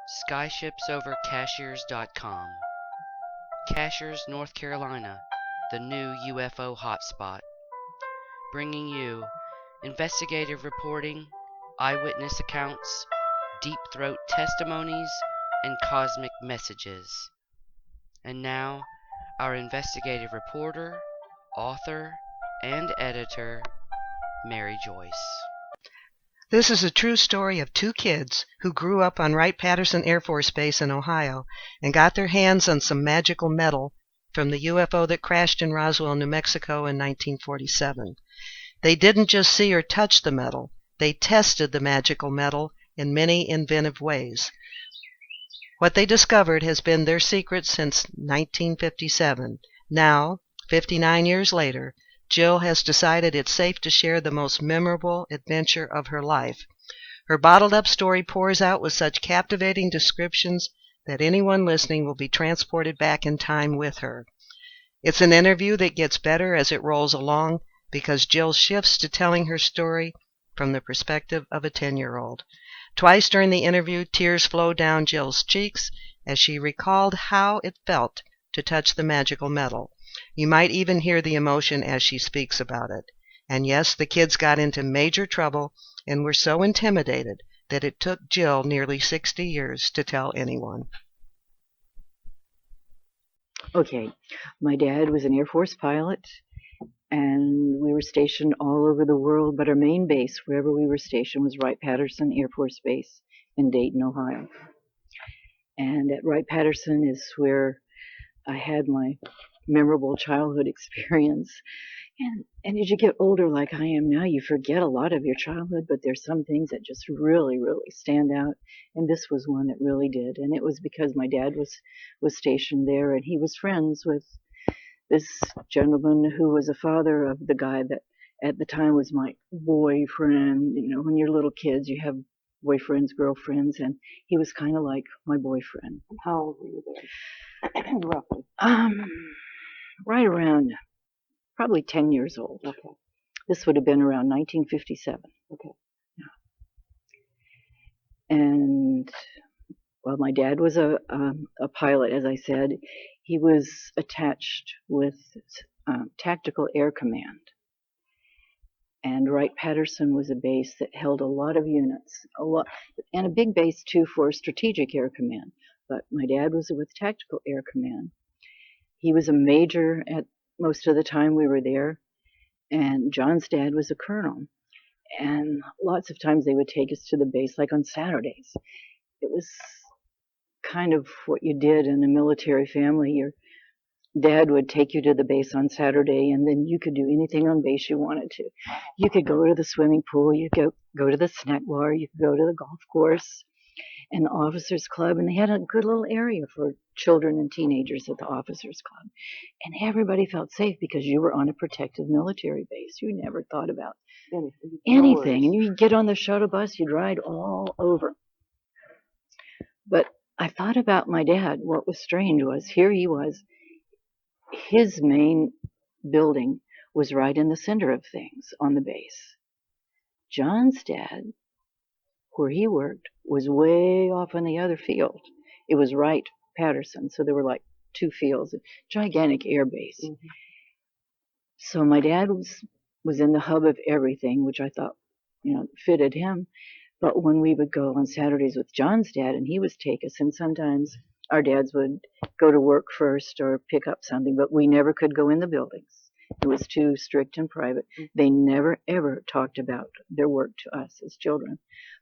Skyships over Cashiers.com. Cashiers, North Carolina, the new UFO hotspot. Bringing you investigative reporting, eyewitness accounts, deep throat testimonies, and cosmic messages. And now, our investigative reporter, author, and editor, Mary Joyce. This is a true story of two kids who grew up on Wright-Patterson Air Force Base in Ohio and got their hands on some magical metal from the UFO that crashed in Roswell, New Mexico in 1947. They didn't just see or touch the metal, they tested the magical metal in many inventive ways. What they discovered has been their secret since 1957. Now, 59 years later, Jill has decided it's safe to share the most memorable adventure of her life. Her bottled-up story pours out with such captivating descriptions that anyone listening will be transported back in time with her. It's an interview that gets better as it rolls along because Jill shifts to telling her story from the perspective of a 10-year-old. Twice during the interview, tears flow down Jill's cheeks as she recalled how it felt to touch the magical metal. You might even hear the emotion as she speaks about it. And yes, the kids got into major trouble and were so intimidated that it took Jill nearly 60 years to tell anyone. Okay, my dad was an Air Force pilot, and we were stationed all over the world, but our main base, wherever we were stationed, was Wright-Patterson Air Force Base in Dayton, Ohio. And at Wright-Patterson is where I had my memorable childhood experience. And as you get older like I am now, you forget a lot of your childhood, but there's some things that just really, really stand out. And this was one that really did. And it was because my dad was stationed there, and he was friends with this gentleman who was a father of the guy that at the time was my boyfriend. You know, when you're little kids, you have boyfriends, girlfriends, and he was kind of like my boyfriend. How old were you there? Roughly. Right around probably 10 years old. Okay. This would have been around 1957. Okay. Yeah. And well, my dad was a pilot, as I said. He was attached with Tactical Air Command. And Wright-Patterson was a base that held a lot of units, and a big base too for Strategic Air Command. But my dad was with Tactical Air Command. He was a major at most of the time we were there, and John's dad was a colonel. And lots of times they would take us to the base, like on Saturdays. It was kind of what you did in a military family. Your dad would take you to the base on Saturday, and then you could do anything on base you wanted to. You could go to the swimming pool, you could go to the snack bar, you could go to the golf course and the officers club, and they had a good little area for children and teenagers at the officers club. And everybody felt safe because you were on a protected military base. You never thought about anything. And you'd get on the shuttle bus, you'd ride all over. But I thought about my dad. What was strange was here he was. His main building was right in the center of things on the base. John's dad, where he worked, was way off on the other field. It was Wright-Patterson, so there were like two fields, a gigantic air base. Mm-hmm. So my dad was in the hub of everything, which I thought, fitted him. But when we would go on Saturdays with John's dad, and he would take us, and sometimes our dads would go to work first or pick up something, but we never could go in the buildings. It was too strict and private. They never, ever talked about their work to us as children.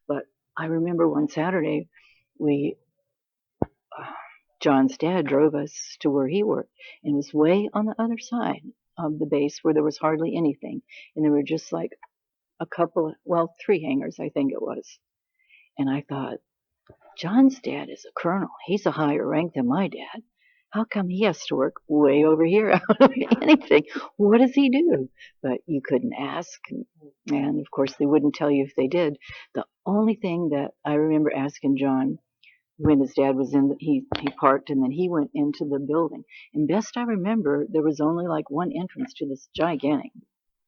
But I remember one Saturday, John's dad drove us to where he worked, and it was way on the other side of the base where there was hardly anything. And there were just like three hangars, I think it was. And I thought, John's dad is a colonel. He's a higher rank than my dad. How come he has to work way over here out of anything? What does he do? But you couldn't ask. And of course, they wouldn't tell you if they did. The only thing that I remember asking John when his dad was he parked and then he went into the building. And best I remember, there was only like one entrance to this gigantic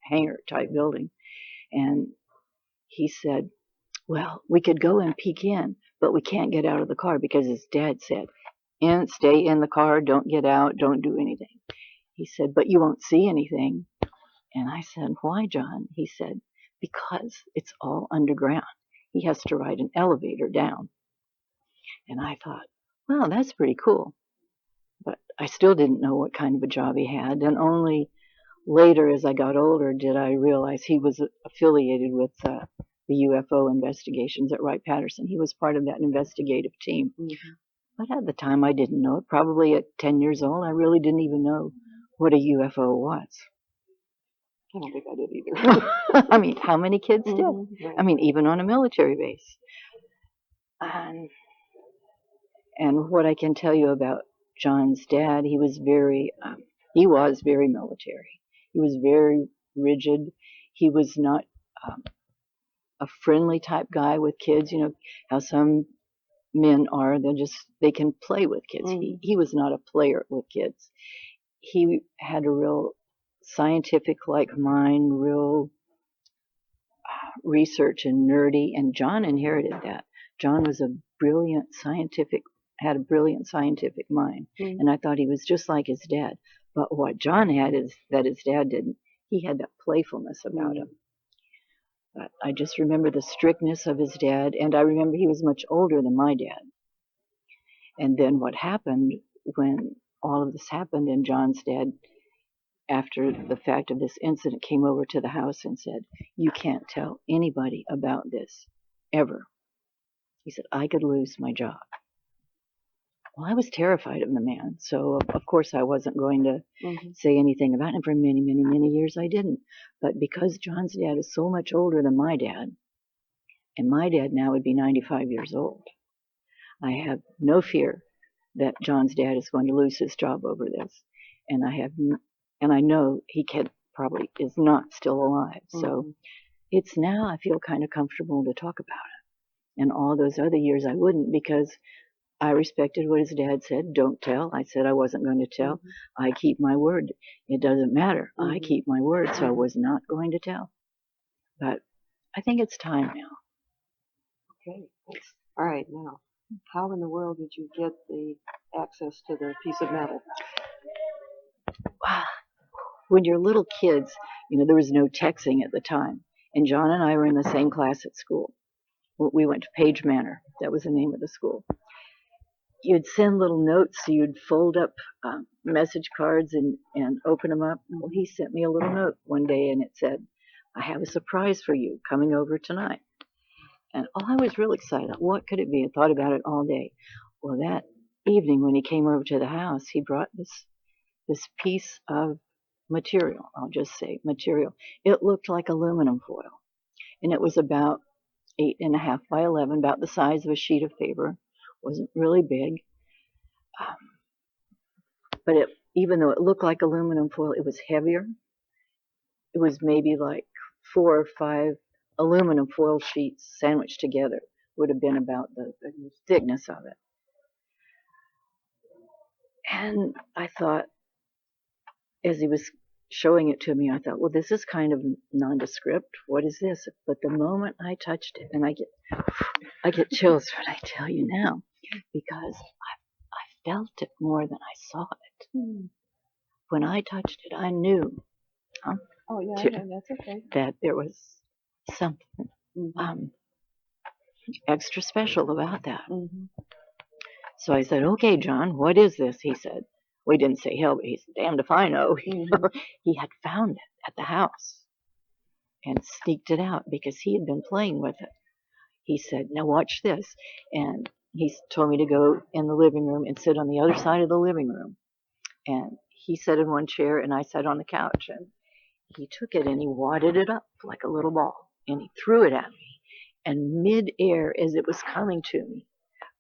hangar type building. And he said, well, we could go and peek in, but we can't get out of the car because his dad said, stay in the car, don't get out, don't do anything. He said, but you won't see anything. And I said, why, John? He said, because it's all underground. He has to ride an elevator down. And I thought, well, that's pretty cool. But I still didn't know what kind of a job he had. And only later, as I got older, did I realize he was affiliated with the UFO investigations at Wright-Patterson. He was part of that investigative team. Mm-hmm. But at the time, I didn't know it. Probably at 10 years old, I really didn't even know what a UFO was. I don't think I did either. I mean, how many kids did? Right. I mean, even on a military base. And what I can tell you about John's dad, he was very military. He was very rigid. He was not a friendly type guy with kids. You know how some men are. They can play with kids. He was not a player with kids. He had a real scientific-like mind, real research and nerdy, and John inherited that. John was had a brilliant scientific mind, and I thought he was just like his dad. But what John had is that his dad didn't. He had that playfulness about him. But I just remember the strictness of his dad, and I remember he was much older than my dad. And then what happened when all of this happened, and John's dad, after the fact of this incident, came over to the house and said, you can't tell anybody about this, ever. He said, I could lose my job. Well, I was terrified of the man, so of course I wasn't going to say anything about him. For many, many, many years I didn't. But because John's dad is so much older than my dad, and my dad now would be 95 years old, I have no fear that John's dad is going to lose his job over this. And I know he probably is not still alive. So it's now I feel kind of comfortable to talk about it. And all those other years I wouldn't, because I respected what his dad said. Don't tell. I said I wasn't going to tell. I keep my word. It doesn't matter. I keep my word, so I was not going to tell. But I think it's time now. Okay. All right. Now, how in the world did you get the access to the piece of metal? When you're little kids, there was no texting at the time. And John and I were in the same class at school. We went to Page Manor. That was the name of the school. You'd send little notes, so you'd fold up message cards and open them up. Well, he sent me a little note one day, and it said, I have a surprise for you coming over tonight. And I was real excited. What could it be? I thought about it all day. Well, that evening when he came over to the house, he brought this piece of material. I'll just say material. It looked like aluminum foil, and it was about 8.5 by 11, about the size of a sheet of paper. Wasn't really big, but even though it looked like aluminum foil, it was heavier. It was maybe like 4 or 5 aluminum foil sheets sandwiched together. Would have been about the thickness of it. And I thought, as he was showing it to me, I thought, well, this is kind of nondescript. What is this? But the moment I touched it, and I get chills when I tell you now, because I felt it more than I saw it. When I touched it, I knew that's okay. that there was something extra special about that. So I said, okay, John, what is this? He said, we didn't say hell, but he said, damned if I know. He had found it at the house and sneaked it out because he had been playing with it. He said, now watch this. And he told me to go in the living room and sit on the other side of the living room. And he sat in one chair and I sat on the couch. And he took it and he wadded it up like a little ball. And he threw it at me. And mid-air, as it was coming to me,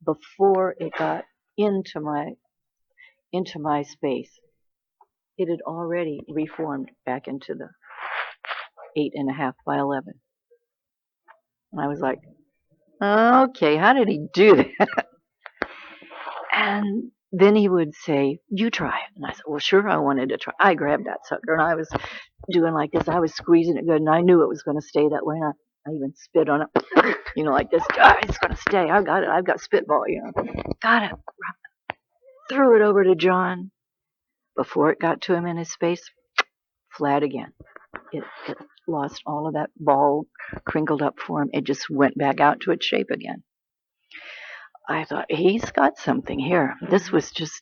before it got into my space, it had already reformed back into the 8.5 by 11. And I was like, okay, how did he do that? And then he would say, you try it. And I said, well, sure, I wanted to try. I grabbed that sucker and I was doing like this. I was squeezing it good and I knew it was going to stay that way. And I even spit on it, like this. It's going to stay. I've got it. I've got spitball, Got it. Threw it over to John. Before it got to him in his face, flat again. It lost all of that ball, crinkled up form. It just went back out to its shape again. I thought, he's got something here. This was just,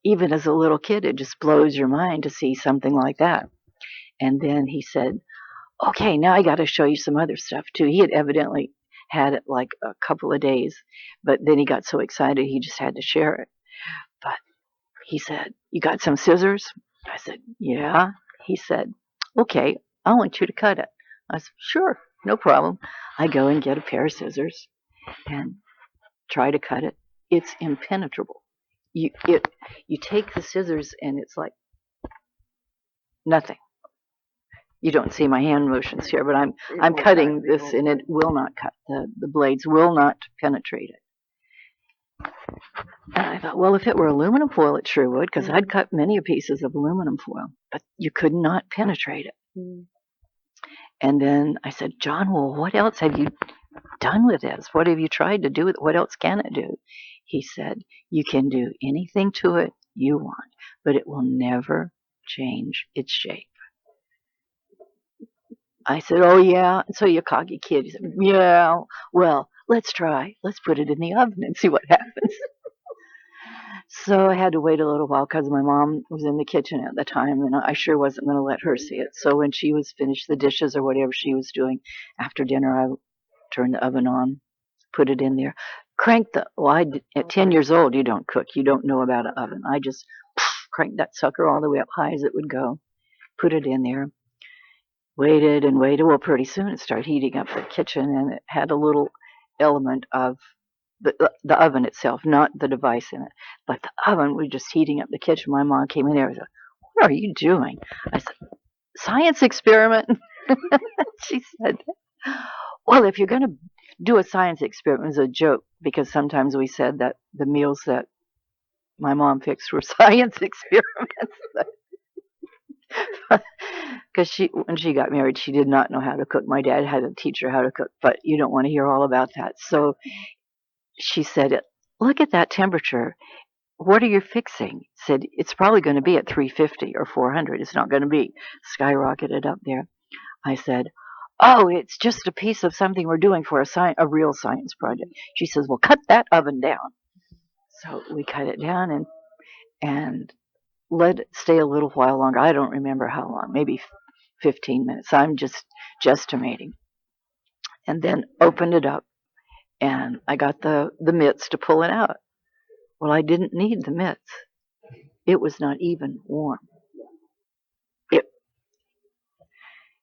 even as a little kid, it just blows your mind to see something like that. And then he said, okay, now I got to show you some other stuff too. He had evidently had it like a couple of days, but then he got so excited he just had to share it. But he said, you got some scissors? I said, yeah. He said, okay, I want you to cut it. I said, sure, no problem. I go and get a pair of scissors and try to cut it. It's impenetrable. You take the scissors and it's like nothing. You don't see my hand motions here, but I'm cutting this and it will not cut. The blades will not penetrate it. And I thought, well, if it were aluminum foil, it sure would, because I'd cut many pieces of aluminum foil, but you could not penetrate it. And then I said, John, well, what else have you done with this? What have you tried to do with it? What else can it do? He said, you can do anything to it you want, but it will never change its shape. I said, oh, yeah. So you cocky kid. He said, yeah, well, let's try. Let's put it in the oven and see what happens. So I had to wait a little while because my mom was in the kitchen at the time, and I sure wasn't going to let her see it. So when she was finished the dishes or whatever she was doing after dinner, I turned the oven on, put it in there, cranked at 10 years old, you don't cook. You don't know about an oven. I just cranked that sucker all the way up high as it would go, put it in there, waited and waited. Well, pretty soon it started heating up the kitchen, and it had a little element of the oven itself, not the device in it, but the oven was just heating up the kitchen. My mom came in there and said, what are you doing? I said, science experiment. She said, well, if you're going to do a science experiment, it was a joke, because sometimes we said that the meals that my mom fixed were science experiments. Because when she got married, she did not know how to cook. My dad had to teach her how to cook, but you don't want to hear all about that. So she said, look at that temperature. What are you fixing? Said, it's probably going to be at 350 or 400. It's not going to be skyrocketed up there. I said, oh, it's just a piece of something we're doing for a real science project. She says, well, cut that oven down. So we cut it down and let it stay a little while longer. I don't remember how long, maybe 15 minutes. I'm just estimating. And then opened it up, and I got the mitts to pull it out. Well, I didn't need the mitts. It was not even warm.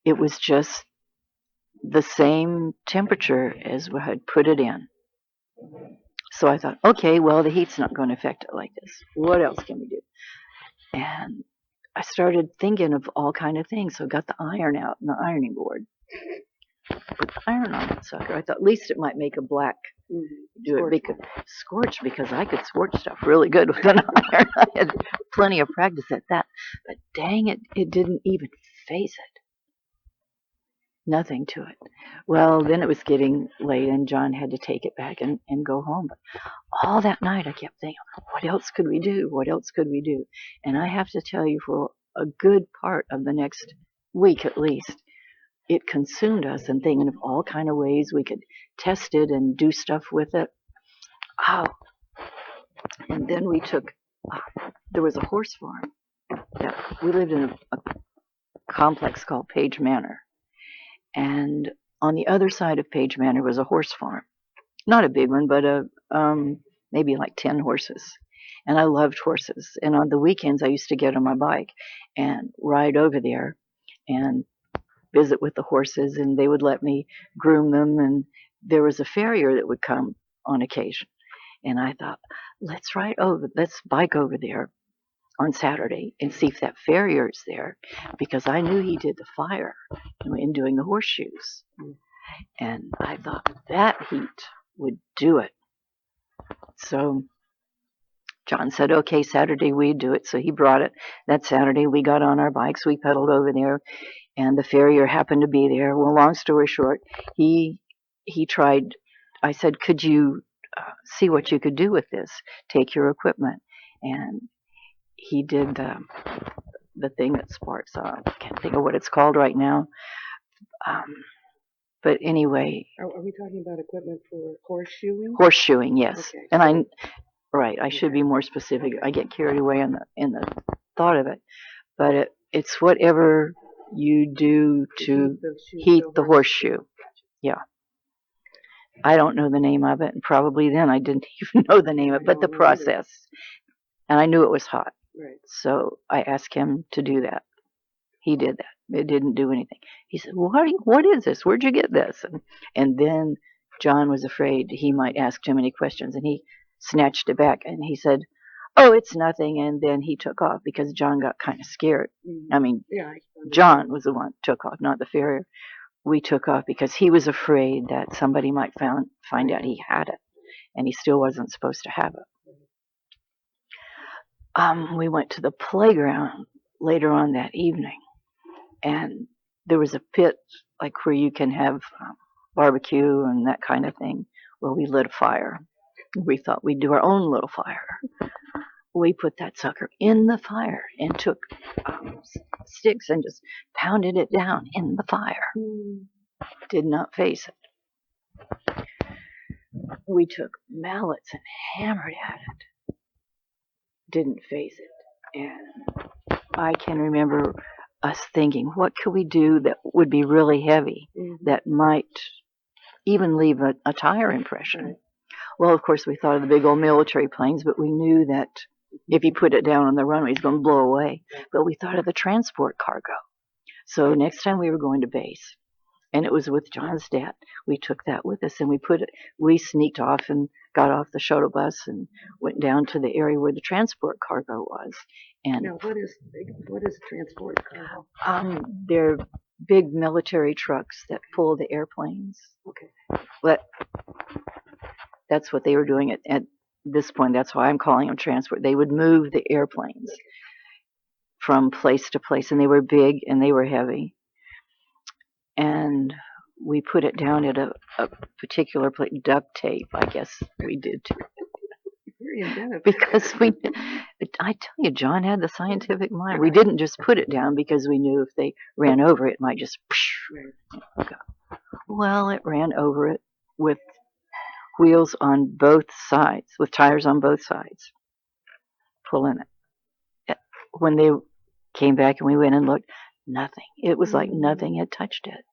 It was just the same temperature as we had put it in. So I thought, okay, well, the heat's not going to affect it like this. What else can we do? And I started thinking of all kind of things. So I got the iron out and the ironing board. Put the iron on that sucker. I thought at least it might make a black scorch, because I could scorch stuff really good with an iron. I had plenty of practice at that. But dang it, it didn't even phase it. Nothing to it. Well, then it was getting late, and John had to take it back and go home. But all that night I kept thinking, what else could we do? What else could we do? And I have to tell you, for a good part of the next week at least, it consumed us, and thinking of all kind of ways we could test it and do stuff with it. Oh. And then we took, there was a horse farm. We lived in a complex called Page Manor. And on the other side of Page Manor was a horse farm. Not a big one, but maybe like 10 horses. And I loved horses. And on the weekends, I used to get on my bike and ride over there and visit with the horses, and they would let me groom them. And there was a farrier that would come on occasion. And I thought, let's bike over there on Saturday and see if that farrier is there, because I knew he did the fire in doing the horseshoes. And I thought that heat would do it. So John said, okay, Saturday we'd do it. So he brought it. That Saturday we got on our bikes. We pedaled over there. and the farrier happened to be there. Well, long story short, he tried. I said, "Could you see what you could do with this? Take your equipment." And he did the thing that sparks off. I can't think of what it's called right now. But anyway. Are we talking about equipment for horseshoeing? Horseshoeing, yes. Okay. And I should be more specific. I get carried away in the thought of it. But it's whatever you do to heat the horseshoe. Yeah. I don't know the name of it, and probably then I didn't even know the name of it, but the process. And I knew it was hot. Right. So I asked him to do that. He did that. It didn't do anything. He said, what is this? Where'd you get this? And then John was afraid he might ask too many questions, and he snatched it back, and he said, "Oh, it's nothing." And then he took off because John got kind of scared. Mm-hmm. I mean, yeah, John was the one who took off, not the farrier. We took off because he was afraid that somebody might find out he had it, and he still wasn't supposed to have it. We went to the playground later on that evening, and there was a pit like where you can have barbecue and that kind of thing. Well, we lit a fire. We thought we'd do our own little fire. We put that sucker in the fire and took sticks and just pounded it down in the fire. Did not face it. We took mallets and hammered at it. Didn't face it. And I can remember us thinking, what could we do that would be really heavy, that might even leave a tire impression? Well, of course, we thought of the big old military planes, but we knew that if you put it down on the runway, it's going to blow away. But we thought of the transport cargo. So next time we were going to base, and it was with John's dad, we took that with us, and we sneaked off and got off the shuttle bus and went down to the area where the transport cargo was. And now, what is transport cargo? They're big military trucks that pull the airplanes. Okay. But that's what they were doing at this point. That's why I'm calling them transport. They would move the airplanes from place to place, and they were big and they were heavy. And we put it down at a particular place, duct tape, I guess we did too. Because I tell you, John had the scientific mind. We didn't just put it down because we knew if they ran over it, it might just go. Well, it ran over it with wheels on both sides, with tires on both sides, pulling it. When they came back and we went and looked, nothing. It was like nothing had touched it.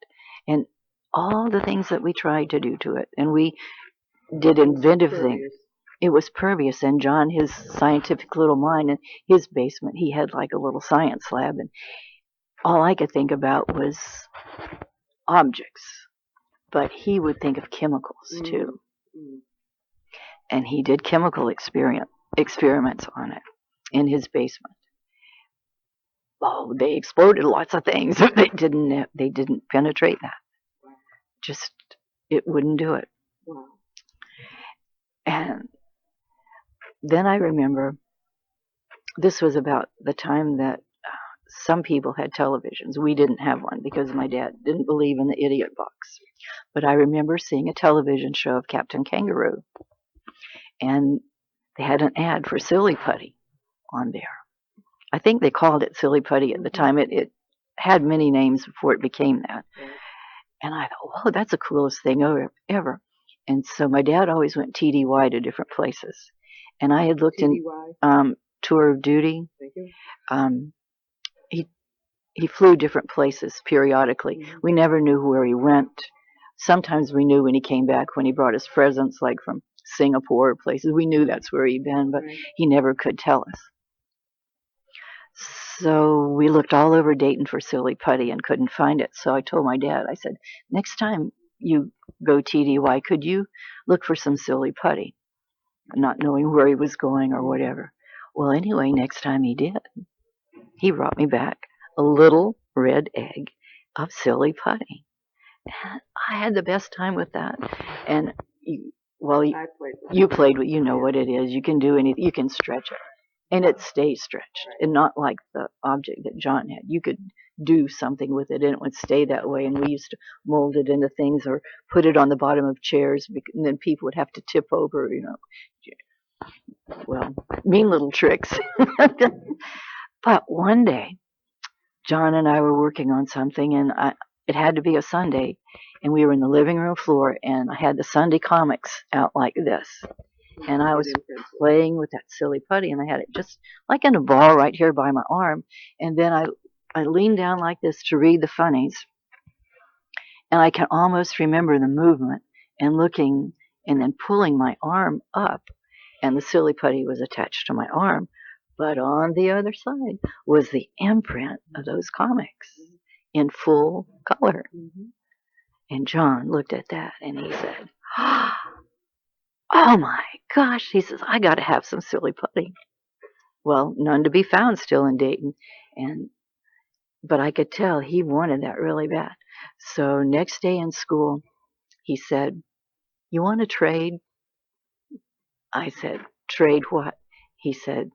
And all the things that we tried to do to it, and we did inventive things. It was pervious, and John, his scientific little mind, in his basement, he had like a little science lab, and all I could think about was objects, but he would think of chemicals too. And he did chemical experiments on it in his basement. Oh, they exploded lots of things. They didn't penetrate that. Just, it wouldn't do it. And then I remember this was about the time that some people had televisions. We didn't have one because my dad didn't believe in the idiot box. But I remember seeing a television show of Captain Kangaroo. And they had an ad for Silly Putty on there. I think they called it Silly Putty at the time. It had many names before it became that. And I thought, whoa, that's the coolest thing ever. And so my dad always went TDY to different places. And I had looked in Tour of Duty. He flew different places periodically. We never knew where he went. Sometimes we knew when he came back, when he brought us presents like from Singapore or places. We knew that's where he'd been, but he never could tell us. So we looked all over Dayton for Silly Putty and couldn't find it. So I told my dad, I said, next time you go TDY, could you look for some Silly Putty? Not knowing where he was going or whatever. Well, anyway, next time he did, he brought me back a little red egg of Silly Putty. And I had the best time with that. And you played with, you know what it is. You can do anything. You can stretch it. And it stays stretched, and not like the object that John had. You could do something with it, and it would stay that way. And we used to mold it into things or put it on the bottom of chairs, and then people would have to tip over, Well, mean little tricks. But one day, John and I were working on something, and it had to be a Sunday, and we were in the living room floor, and I had the Sunday comics out like this. And I was playing with that silly putty, and I had it just like in a ball right here by my arm. And then I leaned down like this to read the funnies, and I can almost remember the movement and looking and then pulling my arm up, and the silly putty was attached to my arm. But on the other side was the imprint of those comics in full color. And John looked at that, and he said, "Oh my gosh," he says, "I got to have some silly putty." Well, none to be found still in Dayton, but I could tell he wanted that really bad. So next day in school, he said, "You want to trade?" I said, "Trade what?" He said,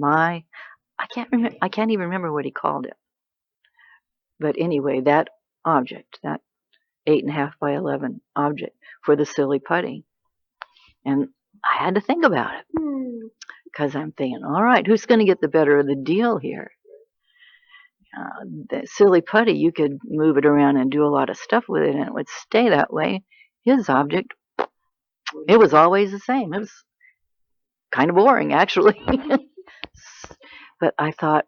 I can't even remember what he called it. But anyway, that object, that 8.5 by 11 object for the silly putty. And I had to think about it, because I'm thinking, all right, who's going to get the better of the deal here? The silly putty, you could move it around and do a lot of stuff with it, and it would stay that way. His object, it was always the same. It was kind of boring, actually. But I thought,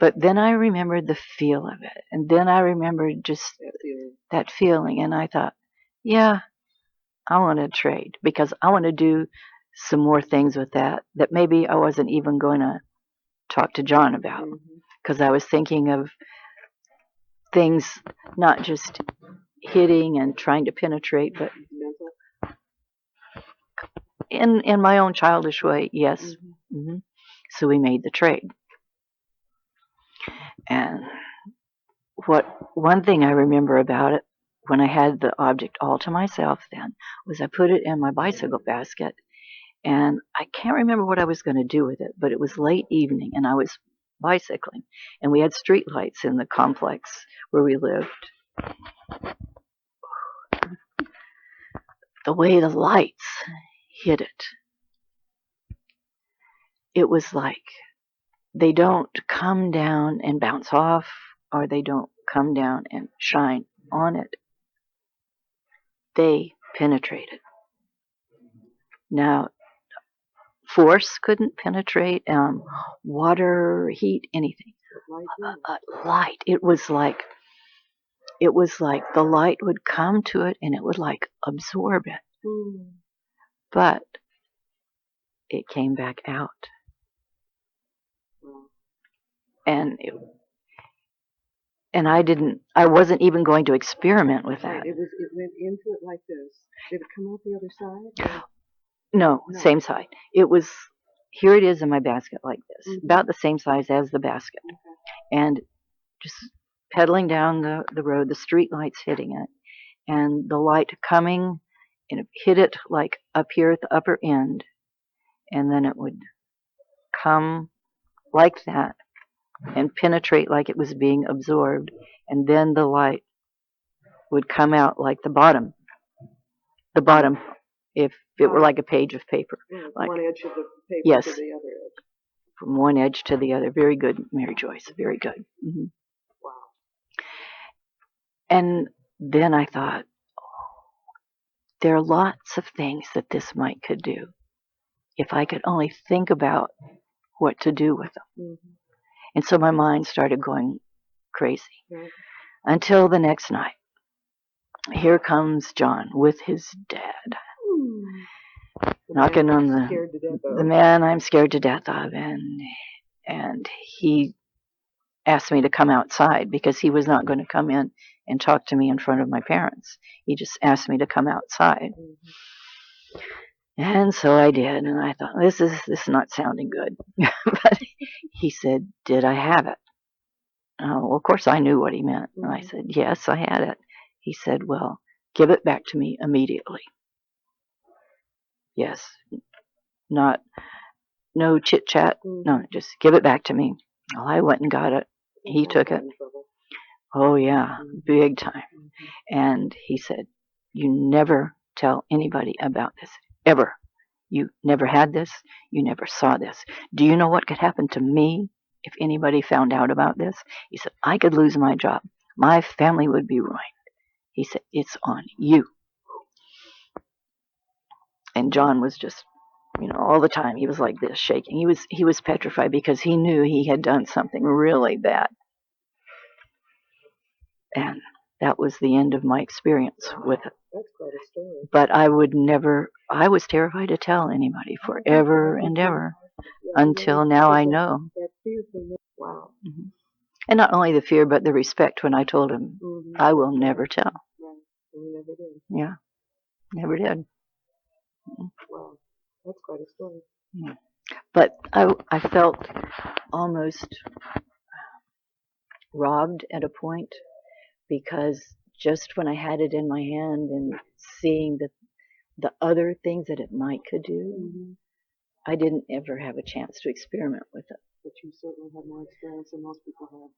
But then I remembered the feel of it, and then I remembered just that feeling, and I thought, yeah, I want to trade, because I want to do some more things with that maybe I wasn't even going to talk to John about, because I was thinking of things not just hitting and trying to penetrate, but in my own childish way, yes. So we made the trade. And one thing I remember about it, when I had the object all to myself then, was I put it in my bicycle basket, and I can't remember what I was going to do with it, but it was late evening, and I was bicycling, and we had street lights in the complex where we lived. The way the lights hit it, it was like they don't come down and bounce off, or they don't come down and shine on it. They penetrated. Now, force couldn't penetrate, water, heat, anything. Light. It was like the light would come to it, and it would like absorb it. But it came back out. And I wasn't even going to experiment with that. It went into it like this. Did it come out the other side? No, same side. It was, here it is in my basket like this, about the same size as the basket. And just pedaling down the road, the street lights hitting it, and the light coming, and it hit it like up here at the upper end, and then it would come like that and penetrate like it was being absorbed, and then the light would come out like the bottom, if it were like a page of paper. Like, one edge of the paper yes, to the other edge. From one edge to the other. Very good, Mary Joyce, very good. Wow. And then I thought, there are lots of things that this could do, if I could only think about what to do with them. And so my mind started going crazy. Until the next night. Here comes John with his dad. Knocking on the man I'm scared to death of. And he asked me to come outside, because he was not going to come in and talk to me in front of my parents. He just asked me to come outside. And so I did, and I thought, this is not sounding good. But he said, did I have it? Oh, well, of course I knew what he meant. And I said, yes, I had it. He said, well, give it back to me immediately. Yes. No chit-chat. No, just give it back to me. Well, I went and got it. He took it. Oh, yeah, big time. And he said, you never tell anybody about this, ever. You never had this. You never saw this. Do you know what could happen to me if anybody found out about this? He said, I could lose my job. My family would be ruined. He said, it's on you. And John was just, all the time he was like this, shaking. He was petrified because he knew he had done something really bad. And that was the end of my experience with it. That's quite a story. But I was terrified to tell anybody forever and ever until now I know. That fear thing. Wow. Mm-hmm. And not only the fear, but the respect when I told him, I will never tell. Right. And you never did. Yeah, never did. Wow. That's quite a story. Yeah. But I felt almost robbed at a point, because just when I had it in my hand and seeing the other things that it could do, I didn't ever have a chance to experiment with it. But you certainly had more experience than most people have.